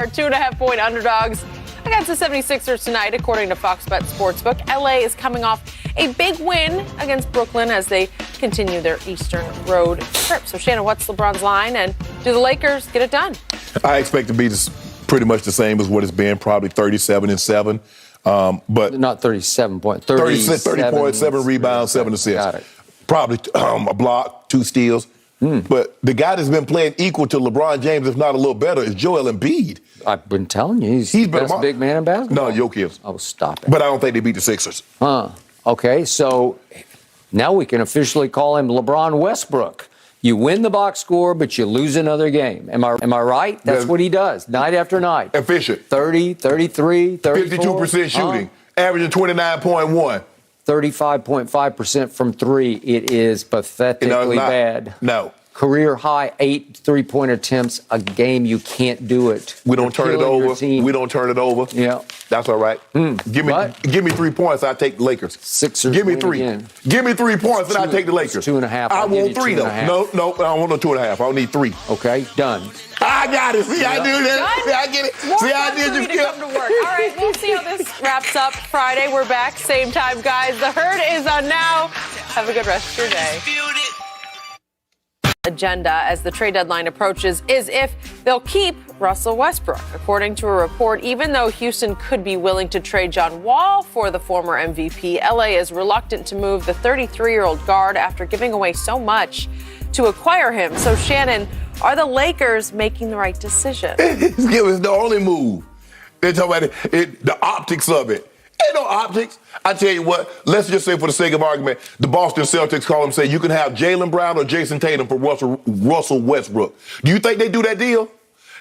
2.5-point underdogs against the 76ers tonight, according to Fox Bet Sportsbook. LA is coming off a big win against Brooklyn as they continue their Eastern road trip. So, Shannon, what's LeBron's line, and do the Lakers get it done? I expect to be pretty much the same as what it's been, probably 37-7. But not 37 points, 30.7 rebounds, 7 assists. Got it. Probably a block, 2 steals. But the guy that's been playing equal to LeBron James, if not a little better, is Joel Embiid. I've been telling you, he's the best big man in basketball. No, Jokic. Oh, stop it. But I don't think they beat the Sixers. Okay, so now we can officially call him LeBron Westbrook. You win the box score, but you lose another game. Am I right? That's what he does, night after night. Efficient. 30, 33, 34. 52% shooting, averaging 29.1. 35.5% from 3. It is pathetically bad. No. Career high 8 3-point attempts a game. You can't do it. We don't turn it over. We don't turn it over. Yeah. That's all right. Give me 3 points, I take the Lakers. Sixers. Give me 3. Again. Give me 3 points and I take the Lakers. 2.5. I want 3 though. No, I don't want no 2.5. I need 3. Okay, done. I got it. See, I do that. See, I get it. More see, I did you to come to work. All right, we'll see how this wraps up Friday. We're back, same time, guys. The herd is on now. Have a good rest of your day. Agenda as the trade deadline approaches is if they'll keep Russell Westbrook. According to a report, even though Houston could be willing to trade John Wall for the former MVP, LA is reluctant to move the 33-year-old guard after giving away so much to acquire him. So, Shannon, are the Lakers making the right decision? It's the only move. They're talking about the optics of it. Ain't no optics. I tell you what, let's just say for the sake of argument, the Boston Celtics call and say you can have Jaylen Brown or Jason Tatum for Russell Westbrook. Do you think they do that deal?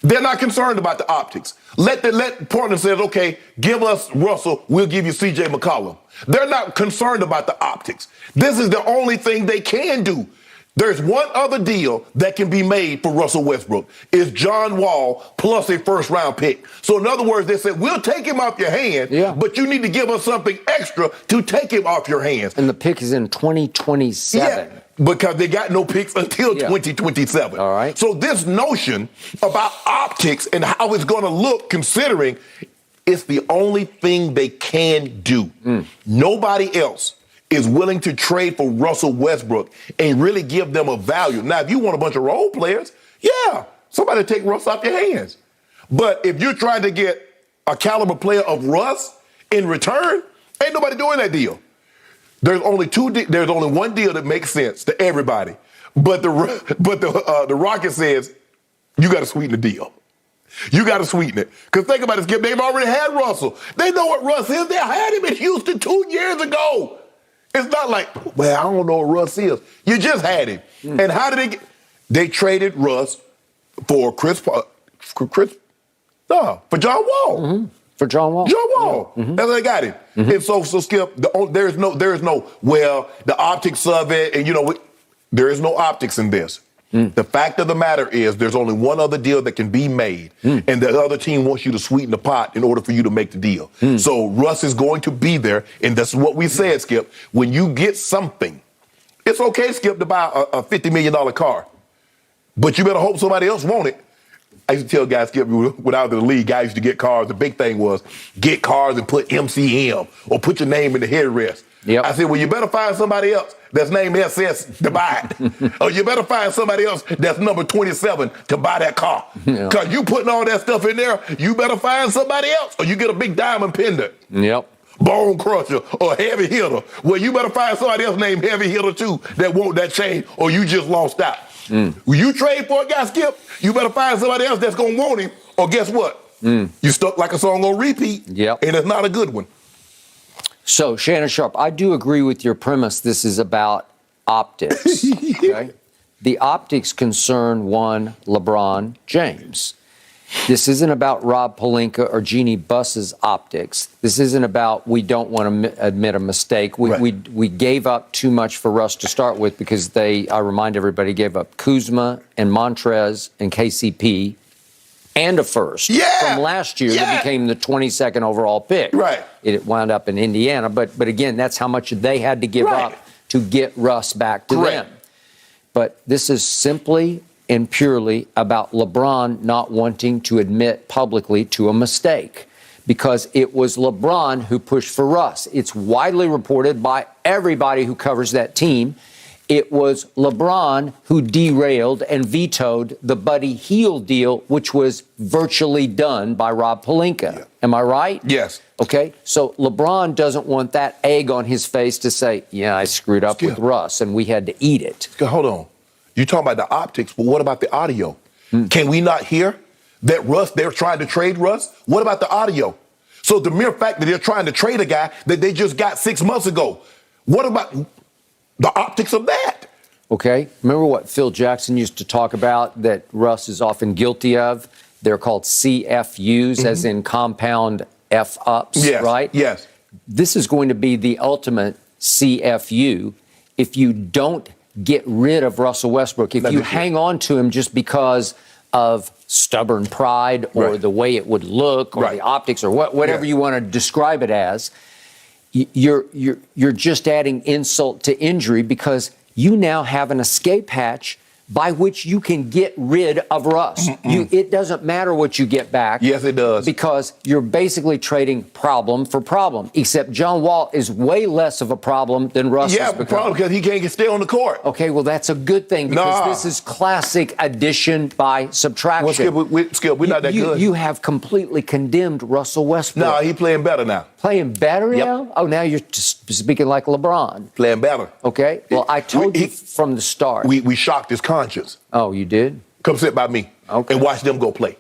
They're not concerned about the optics. Let Portland say, okay, give us Russell, we'll give you C.J. McCollum. They're not concerned about the optics. This is the only thing they can do. There's one other deal that can be made for Russell Westbrook. It's John Wall plus a first-round pick. So, in other words, they said, we'll take him off your hands, but you need to give us something extra to take him off your hands. And the pick is in 2027. Yeah, because they got no picks until 2027. All right. So this notion about optics and how it's going to look, considering it's the only thing they can do. Nobody else is willing to trade for Russell Westbrook and really give them a value. Now, if you want a bunch of role players, somebody take Russ off your hands. But if you're trying to get a caliber player of Russ in return, ain't nobody doing that deal. There's only one deal that makes sense to everybody. But the Rocket says you got to sweeten the deal. You got to sweeten it. Because think about it, Skip. They've already had Russell. They know what Russ is. They had him in Houston 2 years ago. It's not like, well, I don't know what Russ is. You just had him. And how did they get? They traded Russ for for John Wall. For John Wall. John Wall. That's how they got him. And so Skip, there is no, well, the optics of it, and there is no optics in this. The fact of the matter is there's only one other deal that can be made, and the other team wants you to sweeten the pot in order for you to make the deal. So Russ is going to be there, and that's what we said, Skip. When you get something, it's okay, Skip, to buy a $50 million car, but you better hope somebody else want it. I used to tell guys, Skip, when I was in the league, guys used to get cars. The big thing was get cars and put MCM or put your name in the headrest. I said, well, you better find somebody else that's named SS to buy it. Or you better find somebody else that's number 27 to buy that car. Because you putting all that stuff in there, you better find somebody else or you get a big diamond pendant. Bone crusher or heavy hitter. Well, you better find somebody else named heavy hitter too that want that chain or you just lost out. When you trade for a guy, Skip, you better find somebody else that's going to want him or guess what? You stuck like a song on repeat and it's not a good one. So, Shannon Sharpe, I do agree with your premise. This is about optics. Okay? The optics concern one, LeBron James. This isn't about Rob Pelinka or Jeannie Buss's optics. This isn't about we don't want to admit a mistake. We gave up too much for Russ to start with because I remind everybody, gave up Kuzma and Montrez and KCP and a first from last year that became the 22nd overall pick. It wound up in Indiana. But again, that's how much they had to give up to get Russ back to them. But this is simply and purely about LeBron not wanting to admit publicly to a mistake, because it was LeBron who pushed for Russ. It's widely reported by everybody who covers that team. It was LeBron who derailed and vetoed the Buddy Hield deal, which was virtually done by Rob Pelinka. Yeah. Am I right? Yes. Okay, so LeBron doesn't want that egg on his face to say, yeah, I screwed up with Russ and we had to eat it. Hold on. You're talking about the optics, but what about the audio? Can we not hear that they're trying to trade Russ? What about the audio? So the mere fact that they're trying to trade a guy that they just got 6 months ago, what about the optics of that? Okay, remember what Phil Jackson used to talk about that Russ is often guilty of? They're called CFUs, as in compound F-ups, yes, right? Yes. This is going to be the ultimate CFU if you don't get rid of Russell Westbrook. If you hang on to him just because of stubborn pride or the way it would look or the optics or whatever you want to describe it as, you're just adding insult to injury, because you now have an escape hatch by which you can get rid of Russ. It doesn't matter what you get back. Yes, it does. Because you're basically trading problem for problem, except John Wall is way less of a problem than Russ has become. Problem because he can't stay on the court. Okay, well, that's a good thing, because this is classic addition by subtraction. Well, Skip, we're not that good. You have completely condemned Russell Westbrook. No, he's playing better now. Playing better now? Oh, now you're just speaking like LeBron. Playing better. Okay, well, I told you from the start. We shocked his conscience. Oh, you did? Come sit by me and watch them go play.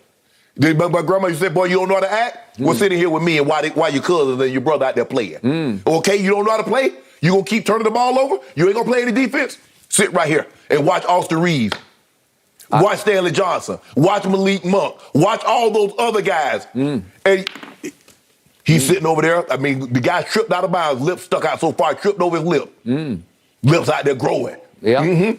My grandma used to say, boy, you don't know how to act? Well, sit in here with me and why your cousins and your brother out there playing. Okay, you don't know how to play? You going to keep turning the ball over? You ain't going to play any defense? Sit right here and watch Austin Reeves. Watch Stanley Johnson. Watch Malik Monk. Watch all those other guys. And he's sitting over there. I mean, the guy tripped out of bounds. Lips stuck out so far, tripped over his lip. Lips out there growing. Yeah.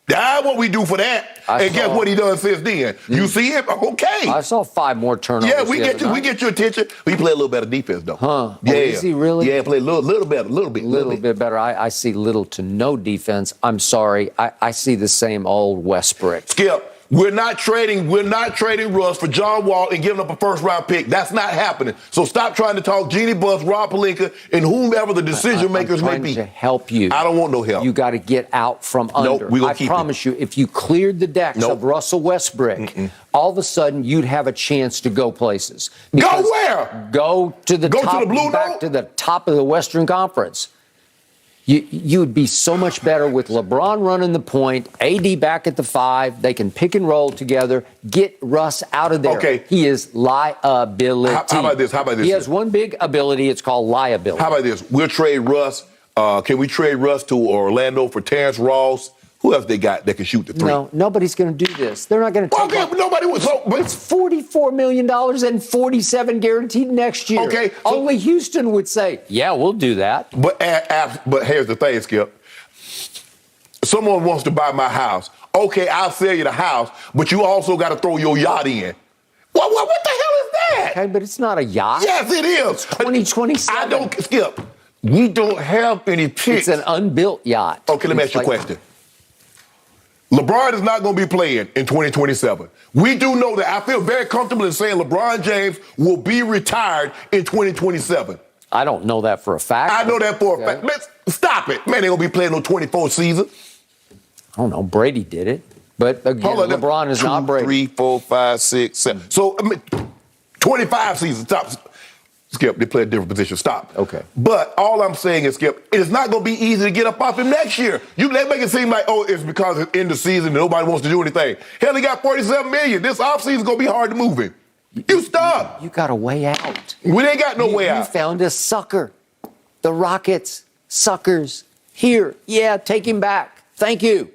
That's what we do for that. And guess what he done since then? You see it? Okay. I saw 5 more turnovers. Yeah, we get your attention. He play a little better defense, though. Huh. Yeah. Oh, is he really? Yeah, play a little better, a little bit better. I see little to no defense. I'm sorry. I see the same old Westbrook. Skip, we're not trading Russ for John Wall and giving up a first-round pick. That's not happening. So stop trying to talk Jeannie Buss, Rob Pelinka, and whomever the decision makers may be. I'm trying to help you. I don't want no help. You got to get out from under. Nope, I promise you, if you cleared the decks of Russell Westbrook, all of a sudden you'd have a chance to go places. Go where? Go to the top, to the Blue back Note? to the top of the Western Conference. You would be so much better with LeBron running the point, AD back at the 5. They can pick and roll together. Get Russ out of there. Okay. He is liability. How about this? He has one big ability. It's called liability. How about this? We'll trade Russ. Can we trade Russ to Orlando for Terrence Ross? Who else they got that can shoot the 3? No, nobody's going to do this. They're not going to take but nobody was. But it's $44 million and $47 guaranteed next year. Okay. Only Houston would say, yeah, we'll do that. But here's the thing, Skip. Someone wants to buy my house. Okay, I'll sell you the house, but you also got to throw your yacht in. What the hell is that? Okay, but it's not a yacht. Yes, it is. It's 2027. I don't, Skip. We don't have any picks. It's an unbuilt yacht. Okay, let me ask you a question. LeBron is not going to be playing in 2027. We do know that. I feel very comfortable in saying LeBron James will be retired in 2027. I don't know that for a fact. I know that for a fact. Man, stop it. Man, they going to be playing no 24 season. I don't know. Brady did it. But again, LeBron is not Brady. 3, 4, 5, 6, 7. So, 25 seasons. Stop. Skip, they play a different position. Stop. Okay. But all I'm saying is, Skip, it's not going to be easy to get up off him next year. They make it seem like, it's because it's in the season and nobody wants to do anything. Hell, he got $47 million. This offseason is going to be hard to move him. You stop. You got a way out. We ain't got no way out. You found a sucker. The Rockets, suckers. Here, take him back. Thank you.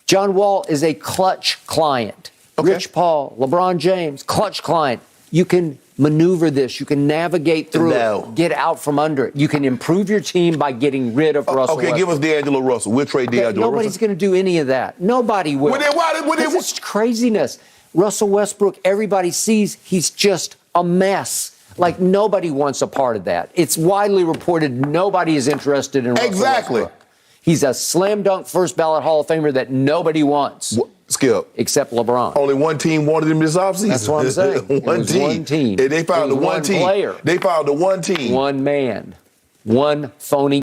John Wall is a clutch client. Okay. Rich Paul, LeBron James, clutch client. You can maneuver this. You can navigate through it. Get out from under it. You can improve your team by getting rid of Russell Westbrook. Give us D'Angelo Russell. We'll trade D'Angelo Russell. Nobody's going to do any of that. Nobody will. It's craziness. Russell Westbrook, everybody sees he's just a mess. Like, nobody wants a part of that. It's widely reported nobody is interested in Russell Westbrook. He's a slam dunk first ballot Hall of Famer that nobody wants. Skip. Except LeBron. Only one team wanted him this offseason. That's what I'm saying. One team. And they found the one team. player. They found the one team. One man. One phony